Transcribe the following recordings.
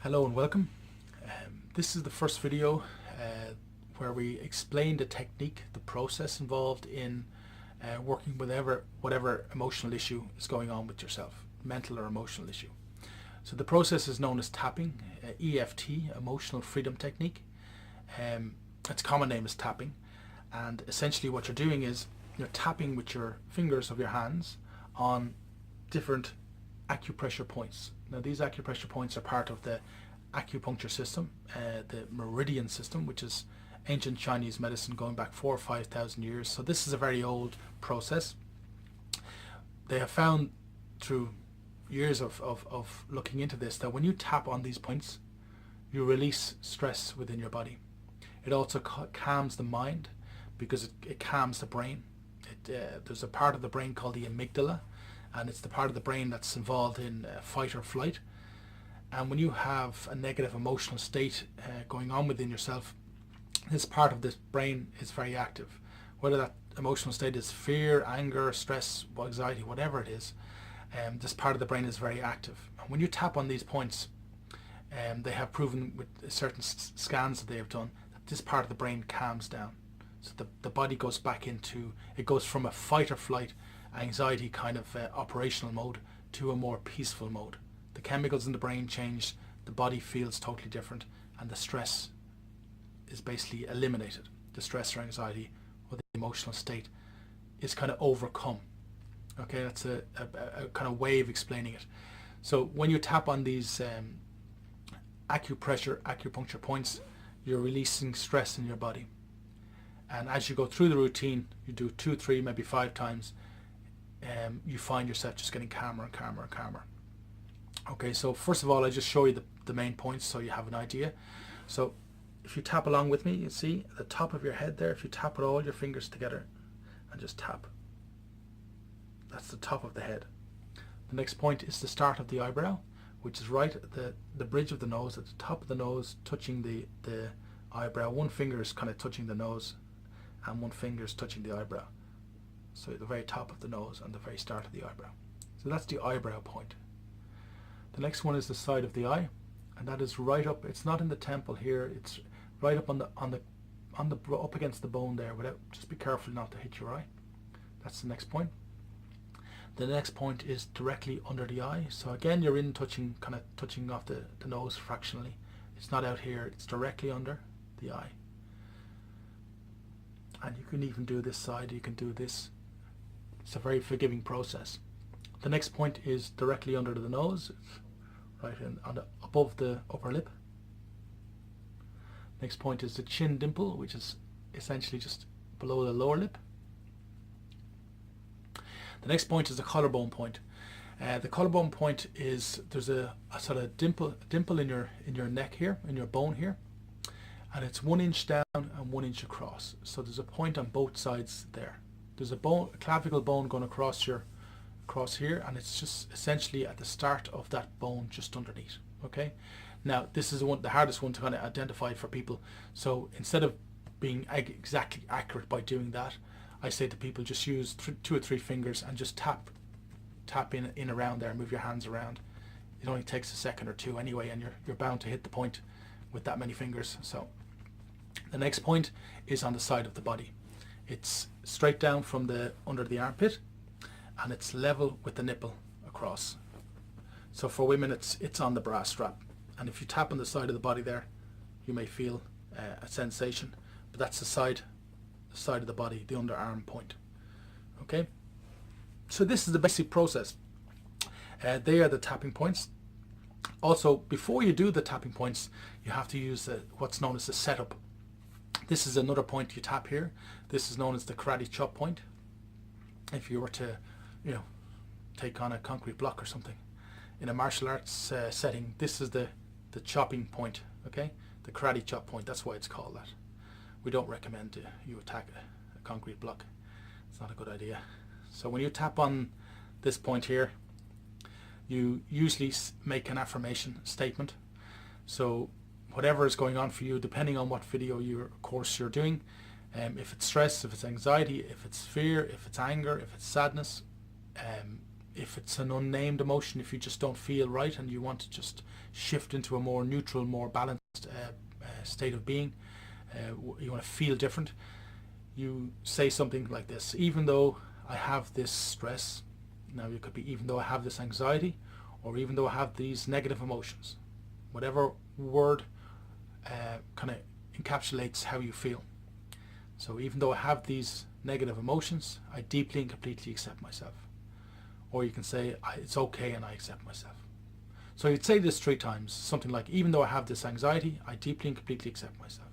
Hello and welcome. This is the first video where we explain the technique, the process involved in working with whatever emotional issue is going on with yourself, mental or emotional issue. So the process is known as tapping, EFT, Emotional Freedom Technique. Its common name is tapping, and essentially what you're doing is you're tapping with your fingers of your hands on different acupressure points. Now these acupressure points are part of the acupuncture system, the meridian system, which is ancient Chinese medicine going back 4,000 or 5,000 years. So this is a very old process. They have found through years of looking into this that when you tap on these points, you release stress within your body. It also calms the mind because it calms the brain. There's a part of the brain called the amygdala, and it's the part of the brain that's involved in fight or flight. And when you have a negative emotional state going on within yourself, this part of this brain is very active. Whether that emotional state is fear, anger, stress, anxiety, whatever it is, this part of the brain is very active. And when you tap on these points, they have proven with certain scans that they have done that this part of the brain calms down. So the body goes back into, it goes from a fight or flight, anxiety kind of operational mode to a more peaceful mode. The chemicals in the brain change, the body feels totally different, and the stress is basically eliminated. The stress or anxiety or the emotional state is kind of overcome. Okay, that's a kind of way of explaining it. So when you tap on these acupuncture points, you're releasing stress in your body. And as you go through the routine, you do 2, 3, maybe 5 times, you find yourself just getting calmer and calmer and calmer. Okay, so first of all, I just show you the main points so you have an idea. So if you tap along with me, you see at the top of your head there, if you tap with all your fingers together and just tap, that's the top of the head. The next point is the start of the eyebrow, which is right at the bridge of the nose, at the top of the nose, touching the eyebrow. One finger is kind of touching the nose and one finger is touching the eyebrow. So at the very top of the nose and the very start of the eyebrow. So that's the eyebrow point. The next one is the side of the eye, and that is right up. It's not in the temple here. It's right up up against the bone there. Just be careful not to hit your eye. That's the next point. The next point is directly under the eye. So again, you're kind of touching off the nose fractionally. It's not out here. It's directly under the eye. And you can even do this side. You can do this. It's a very forgiving process. The next point is directly under the nose, right above the upper lip. Next point is the chin dimple, which is essentially just below the lower lip. The next point is the collarbone point. The collarbone point is there's a sort of dimple in your neck here, in your bone here, and it's 1 inch down and 1 inch across. So there's a point on both sides there. There's a clavicle bone going across here, and it's just essentially at the start of that bone just underneath. Okay, now this is the hardest one to kind of identify for people. So instead of being exactly accurate by doing that, I say to people, just use 2 or 3 fingers and just tap in around there, move your hands around. It only takes a second or 2 anyway, and you're bound to hit the point with that many fingers. So the next point is on the side of the body. It's straight down from under the armpit, and it's level with the nipple across. So for women, it's on the bra strap, and if you tap on the side of the body there, you may feel a sensation, but that's the side of the body, the underarm point. Okay, so this is the basic process. They are the tapping points. Also, before you do the tapping points, you have to use what's known as the setup. This is another point you tap here. This is known as the karate chop point. If you were to, take on a concrete block or something in a martial arts setting, this is the chopping point. Okay, the karate chop point. That's why it's called that. We don't recommend you attack a concrete block. It's not a good idea. So when you tap on this point here, you usually make an affirmation statement. So whatever is going on for you, depending on what video course you're doing, if it's stress, if it's anxiety, if it's fear, if it's anger, if it's sadness, if it's an unnamed emotion, if you just don't feel right and you want to just shift into a more neutral, more balanced state of being, you want to feel different, you say something like this: even though I have this stress, now it could be even though I have this anxiety, or even though I have these negative emotions, whatever word kind of encapsulates how you feel. So even though I have these negative emotions, I deeply and completely accept myself. Or you can say, it's okay and I accept myself. So you'd say this 3 times, something like, even though I have this anxiety, I deeply and completely accept myself.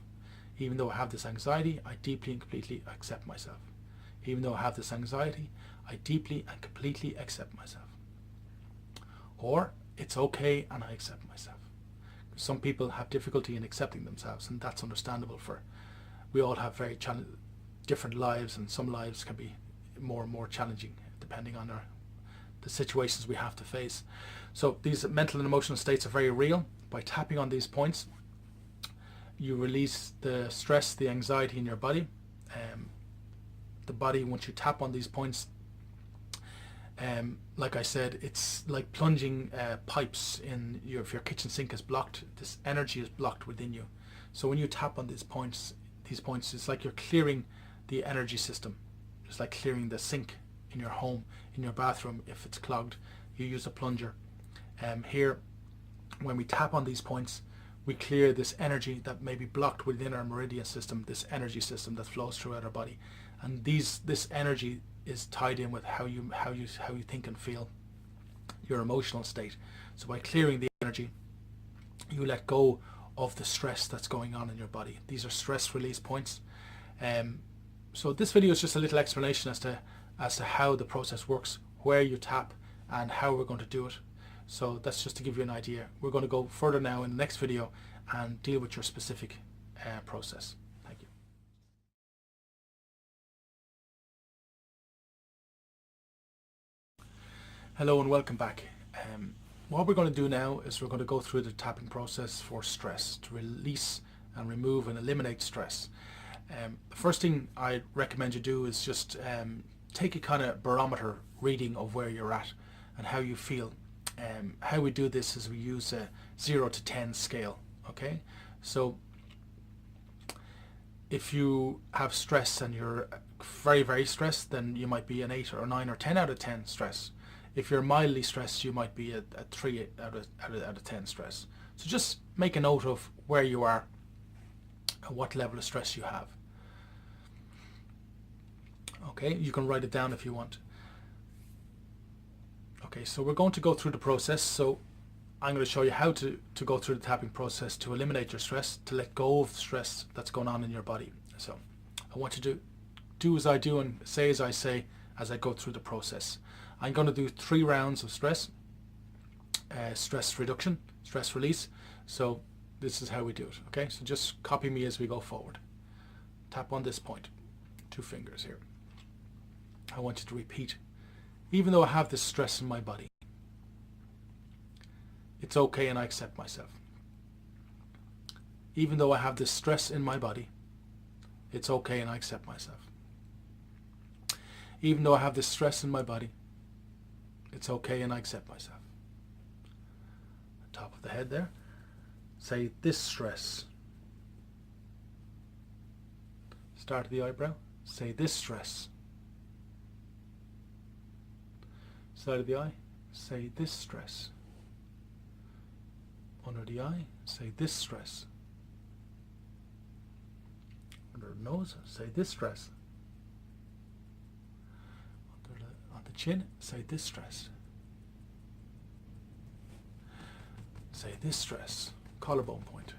Even though I have this anxiety, I deeply and completely accept myself. Even though I have this anxiety, I deeply and completely accept myself. Or, it's okay and I accept myself. Some people have difficulty in accepting themselves, and that's understandable. We all have very different lives, and some lives can be more and more challenging depending on the situations we have to face. So these mental and emotional states are very real. By tapping on these points, you release the stress, the anxiety in your body. The body, once you tap on these points, like I said, it's like plunging pipes in if your kitchen sink is blocked, this energy is blocked within you. So when you tap on these points, it's like you're clearing the energy system. It's like clearing the sink in your home, in your bathroom. If it's clogged, you use a plunger. Here, when we tap on these points, we clear this energy that may be blocked within our meridian system, this energy system that flows throughout our body. And this energy is tied in with how you think and feel, your emotional state. So by clearing the energy, you let go of the stress that's going on in your body. These are stress release points. So this video is just a little explanation as to how the process works, where you tap, and how we're going to do it. So that's just to give you an idea. We're going to go further now in the next video and deal with your specific process. Thank you. Hello and welcome back. What we're going to do now is we're going to go through the tapping process for stress, to release and remove and eliminate stress. The first thing I recommend you do is just take a kind of barometer reading of where you're at and how you feel. How we do this is we use a 0 to 10 scale. Okay, so if you have stress and you're very, very stressed, then you might be an 8 or 9 or 10 out of 10 stress. If you're mildly stressed, you might be a 3 out of 10 stress. So just make a note of where you are and what level of stress you have. Okay, you can write it down if you want. Okay, so we're going to go through the process. So I'm going to show you how to go through the tapping process to eliminate your stress, to let go of the stress that's going on in your body. So I want you to do as I do and say as I say as I go through the process. I'm going to do 3 rounds of stress reduction, stress release. So this is how we do it. Okay, so just copy me as we go forward. Tap on this point, 2 fingers here. I want you to repeat, even though I have this stress in my body, it's okay and I accept myself. Even though I have this stress in my body, it's okay and I accept myself. Even though I have this stress in my body, it's okay and I accept myself. Top of the head there. Say this stress. Start of the eyebrow. Say this stress. Side of the eye. Say this stress. Under the eye. Say this stress. Under the nose. Say this stress. On the chin. Say this stress. Say this stress. Collarbone point.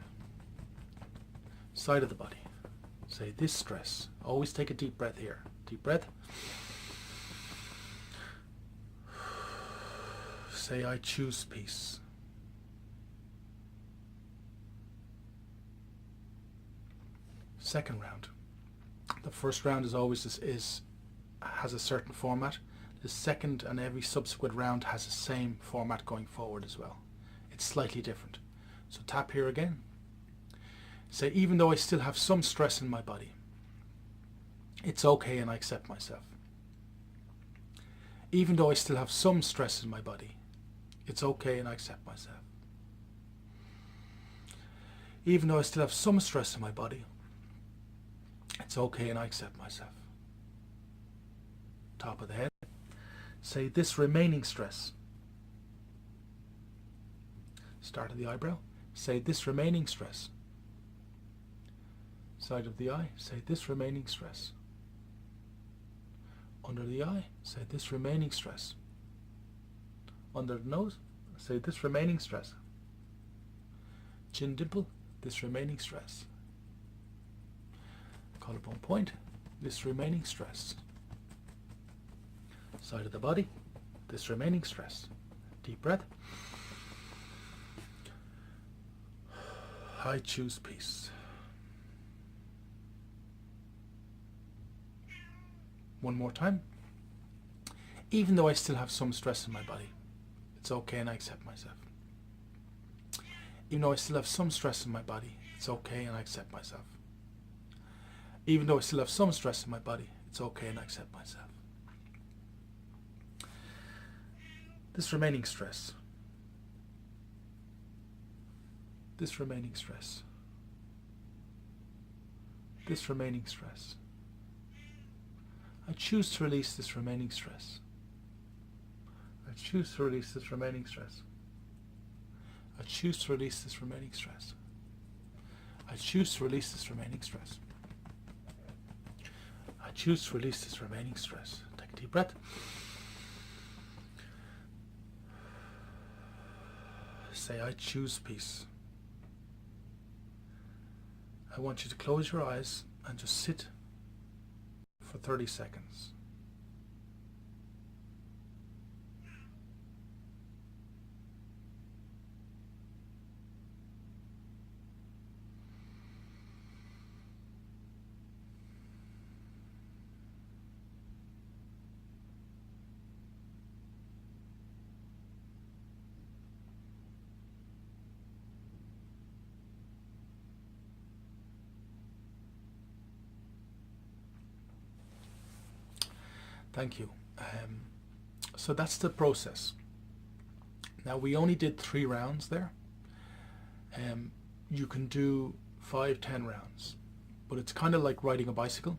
Side of the body. Say this stress. Always take a deep breath here. Deep breath. Say I choose peace. Second round. The first round is always has a certain format. The second and every subsequent round has the same format going forward as well. It's slightly different. So tap here again. Say, even though I still have some stress in my body, it's okay and I accept myself. Even though I still have some stress in my body, it's okay and I accept myself. Even though I still have some stress in my body, it's okay and I accept myself. Top of the head. Say this remaining stress. Start of the eyebrow. Say this remaining stress. Side of the eye. Say this remaining stress. Under the eye. Say this remaining stress. Under the nose. Say this remaining stress. Chin dimple. This remaining stress. Collarbone point. This remaining stress. Side of the body. This remaining stress. Deep breath. I choose peace. One more time. Even though I still have some stress in my body, it's okay and I accept myself. Even though I still have some stress in my body, it's okay and I accept myself. Even though I still have some stress in my body, it's okay and I accept myself. This remaining stress. This remaining stress. This remaining stress. I choose to release this remaining stress. I choose to release this remaining stress. I choose to release this remaining stress. I choose to release this remaining stress. I choose to release this remaining stress. Take a deep breath. Say, I choose peace. I want you to close your eyes and just sit for 30 seconds. Thank you. So that's the process. Now we only did 3 rounds there. You can do 5, 10 rounds, but it's kind of like riding a bicycle.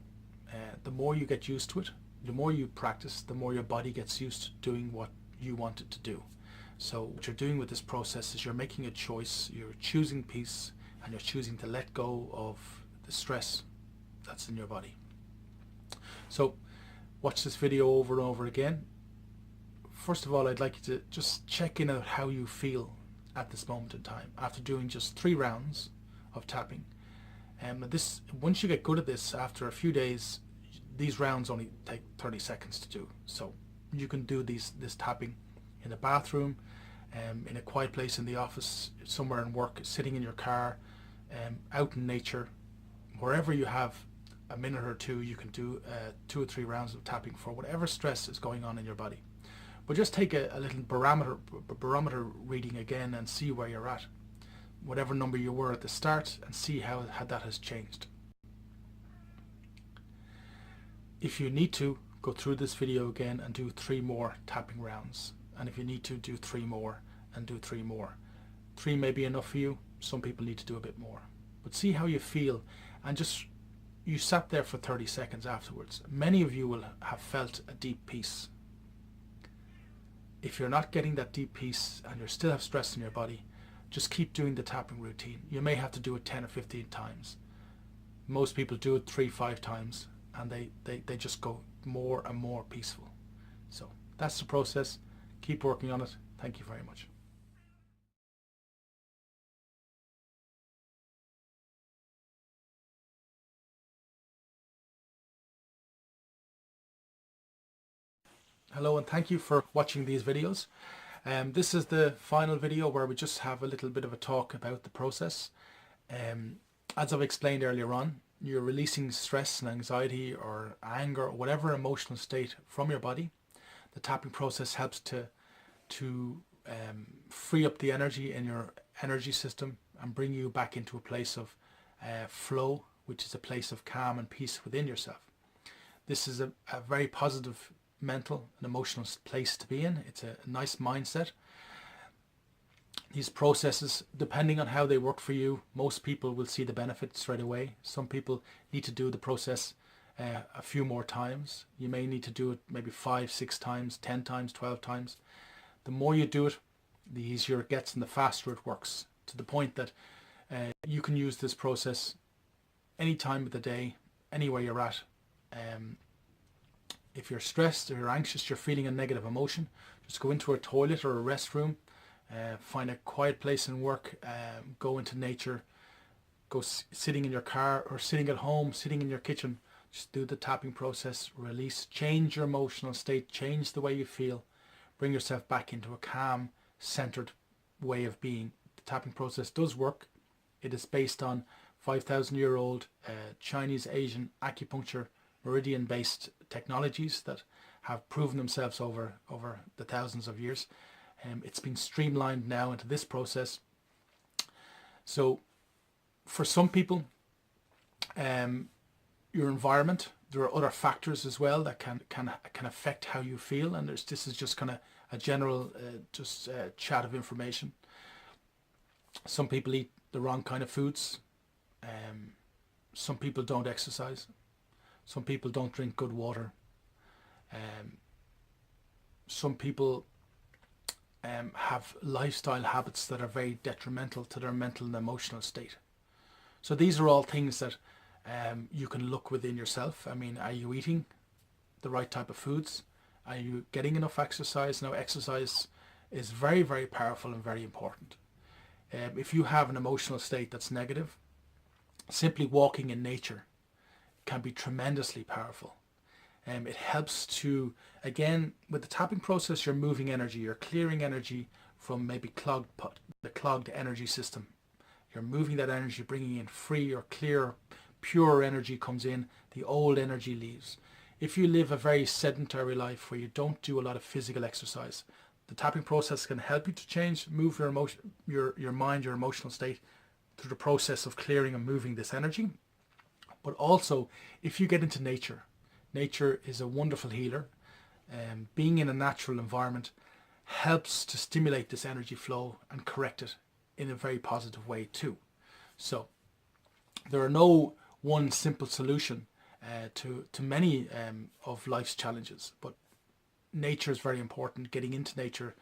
The more you get used to it, the more you practice, the more your body gets used to doing what you want it to do. So what you're doing with this process is you're making a choice, you're choosing peace, and you're choosing to let go of the stress that's in your body. So watch this video over and over again. First of all, I'd like you to just check in on how you feel at this moment in time after doing just 3 rounds of tapping. Once you get good at this, after a few days, these rounds only take 30 seconds to do. So you can do this tapping in the bathroom, in a quiet place in the office, somewhere in work, sitting in your car, out in nature, wherever you have a minute or two, you can do 2 or 3 rounds of tapping for whatever stress is going on in your body. But just take a little barometer reading again and see where you're at, whatever number you were at the start, and see how that has changed. If you need to, go through this video again and do 3 more tapping rounds, and if you need to, do 3 more and do 3 more. 3 may be enough for you. Some people need to do a bit more, but see how you feel. And just, you sat there for 30 seconds afterwards. Many of you will have felt a deep peace. If you're not getting that deep peace and you still have stress in your body, just keep doing the tapping routine. You may have to do it 10 or 15 times. Most people do it 3, 5 times, and they just go more and more peaceful. So that's the process. Keep working on it. Thank you very much. Hello and thank you for watching these videos. This is the final video where we just have a little bit of a talk about the process. As I've explained earlier on, you're releasing stress and anxiety or anger or whatever emotional state from your body. The tapping process helps to free up the energy in your energy system and bring you back into a place of flow, which is a place of calm and peace within yourself. This is a very positive mental and emotional place to be in. It's a nice mindset. These processes, depending on how they work for you, most people will see the benefit straight away. Some people need to do the process a few more times. You may need to do it maybe 5, 6 times, 10 times, 12 times. The more you do it, the easier it gets and the faster it works, to the point that you can use this process any time of the day, anywhere you're at. If you're stressed or you're anxious, you're feeling a negative emotion, just go into a toilet or a restroom, find a quiet place and work, go into nature, go sitting in your car or sitting at home, sitting in your kitchen, just do the tapping process, release, change your emotional state, change the way you feel, bring yourself back into a calm, centered way of being. The tapping process does work. It is based on 5,000-year-old Chinese Asian acupuncture meridian based technologies that have proven themselves over the thousands of years. It's been streamlined now into this process. So for some people, your environment, there are other factors as well that can affect how you feel, and this is just kind of a general chat of information. Some people eat the wrong kind of foods. Some people don't exercise. Some people don't drink good water. Some people have lifestyle habits that are very detrimental to their mental and emotional state. So these are all things that you can look within yourself. I mean, are you eating the right type of foods? Are you getting enough exercise? Now, exercise is very, very powerful and very important. If you have an emotional state that's negative, simply walking in nature can be tremendously powerful. It helps to, again, with the tapping process, you're moving energy, you're clearing energy from maybe the clogged energy system. You're moving that energy, bringing in free or clear, pure energy comes in, the old energy leaves. If you live a very sedentary life where you don't do a lot of physical exercise, the tapping process can help you to change, move your emotion, your mind, your emotional state through the process of clearing and moving this energy. But also, if you get into nature, nature is a wonderful healer. Being in a natural environment helps to stimulate this energy flow and correct it in a very positive way too. So there are no one simple solution to many of life's challenges, but nature is very important. Getting into nature,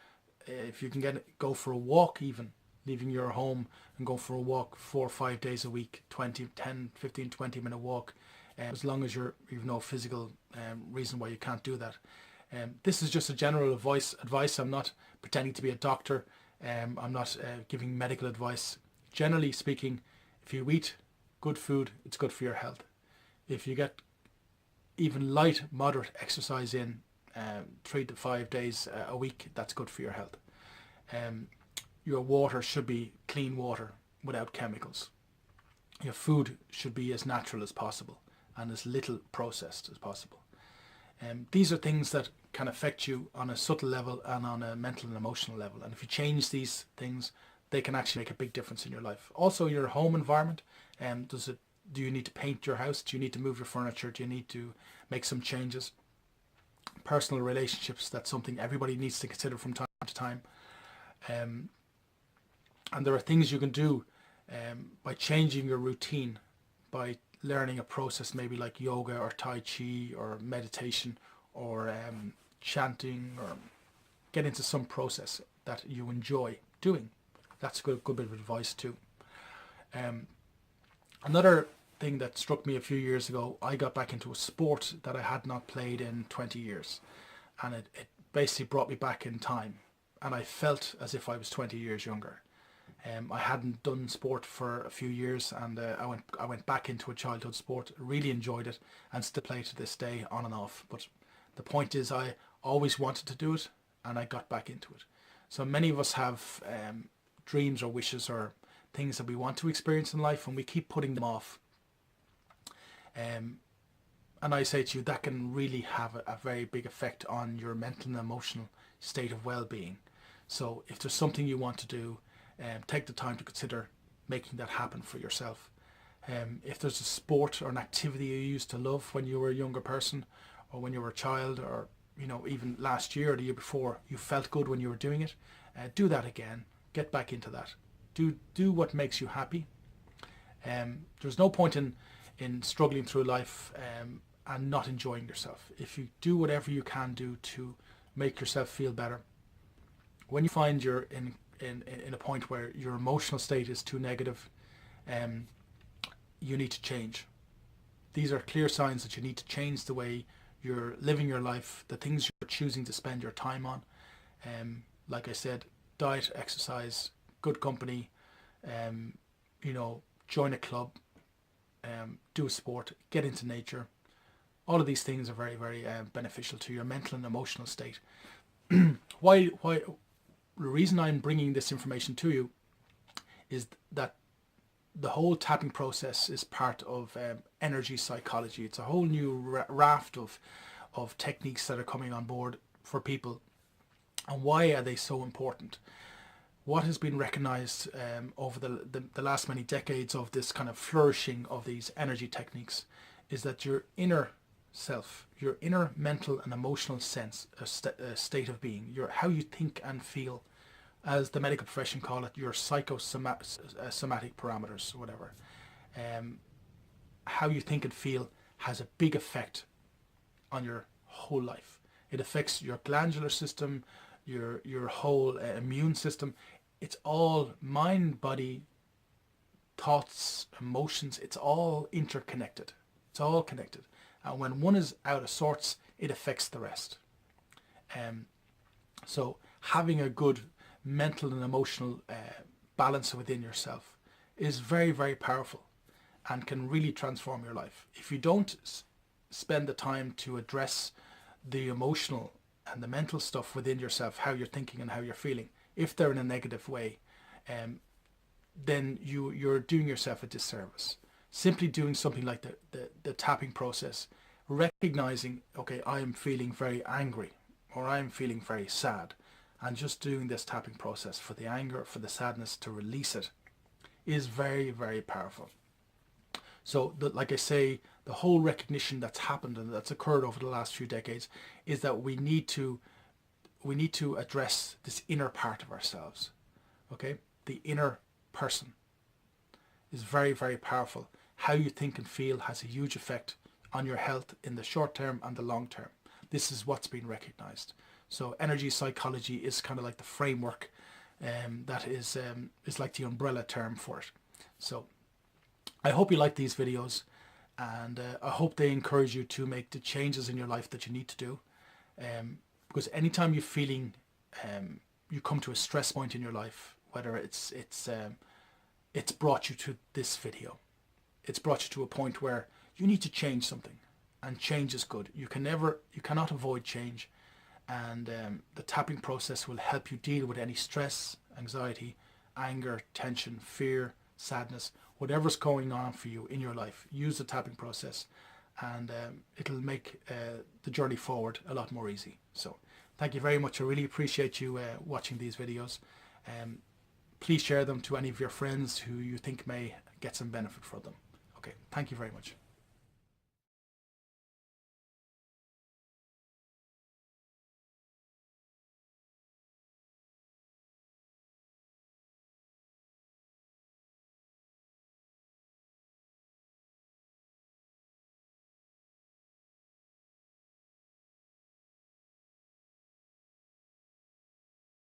if you can go for a walk, even leaving your home and go for a walk 4 or 5 days a week, 10, 15, 20 minute walk, as long as you've no physical reason why you can't do that. This is just a general advice. I'm not pretending to be a doctor. I'm not giving medical advice. Generally speaking, if you eat good food, it's good for your health. If you get even light, moderate exercise in 3 to 5 days a week, that's good for your health. Your water should be clean water without chemicals. Your food should be as natural as possible and as little processed as possible. These are things that can affect you on a subtle level and on a mental and emotional level. And if you change these things, they can actually make a big difference in your life. Also, your home environment. Do you need to paint your house? Do you need to move your furniture? Do you need to make some changes? Personal relationships, that's something everybody needs to consider from time to time. And there are things you can do by changing your routine, by learning a process maybe like yoga or Tai Chi or meditation or chanting, or get into some process that you enjoy doing. That's a good bit of advice too. Another thing that struck me a few years ago, I got back into a sport that I had not played in 20 years. And it basically brought me back in time. And I felt as if I was 20 years younger. I hadn't done sport for a few years, and I went back into a childhood sport, really enjoyed it, and still play to this day on and off. But the point is, I always wanted to do it, and I got back into it. So many of us have dreams or wishes or things that we want to experience in life, and we keep putting them off. And I say to you, that can really have a very big effect on your mental and emotional state of well-being. So if there's something you want to do, take the time to consider making that happen for yourself. If there's a sport or an activity you used to love when you were a younger person, or when you were a child, or even last year or the year before, you felt good when you were doing it, do that again. Get back into that. Do what makes you happy. There's no point in struggling through life and not enjoying yourself. If you do whatever you can do to make yourself feel better, when you find you're in a point where your emotional state is too negative, you need to change. These are clear signs that you need to change the way you're living your life, the things you're choosing to spend your time on. Like I said, diet, exercise, good company, join a club, do a sport, get into nature. All of these things are very, very beneficial to your mental and emotional state. Why? The reason I'm bringing this information to you is that the whole tapping process is part of energy psychology. It's a whole new raft of techniques that are coming on board for people. And why are they so important? What has been recognized over the last many decades of this kind of flourishing of these energy techniques is that your inner self, your inner mental and emotional state of being, how you think and feel, as the medical profession call it, your psychosomatic parameters, or whatever. How you think and feel has a big effect on your whole life. It affects your glandular system, your whole immune system. It's all mind, body, thoughts, emotions. It's all interconnected. It's all connected. And when one is out of sorts, it affects the rest. So having a good mental and emotional balance within yourself is very, very powerful and can really transform your life. If you don't spend the time to address the emotional and the mental stuff within yourself, how you're thinking and how you're feeling, if they're in a negative way, then you're doing yourself a disservice. Simply doing something like the tapping process, recognizing, okay, I am feeling very angry or I'm feeling very sad, and just doing this tapping process for the anger, for the sadness, to release it, is very, very powerful. So like I say, the whole recognition that's happened and that's occurred over the last few decades is that we need to address this inner part of ourselves. Okay? The inner person is very, very powerful. How you think and feel has a huge effect on your health in the short term and the long term. This is what's been recognized. So energy psychology is kind of like the framework that is like the umbrella term for it. So I hope you like these videos, and I hope they encourage you to make the changes in your life that you need to do. Because anytime you're feeling, you come to a stress point in your life, whether it's brought you to this video, it's brought you to a point where you need to change something, and change is good. You cannot avoid change. And the tapping process will help you deal with any stress, anxiety, anger, tension, fear, sadness, whatever's going on for you in your life. Use the tapping process, and it'll make the journey forward a lot more easy. So thank you very much. I really appreciate you watching these videos. Please share them to any of your friends who you think may get some benefit from them. Okay, thank you very much.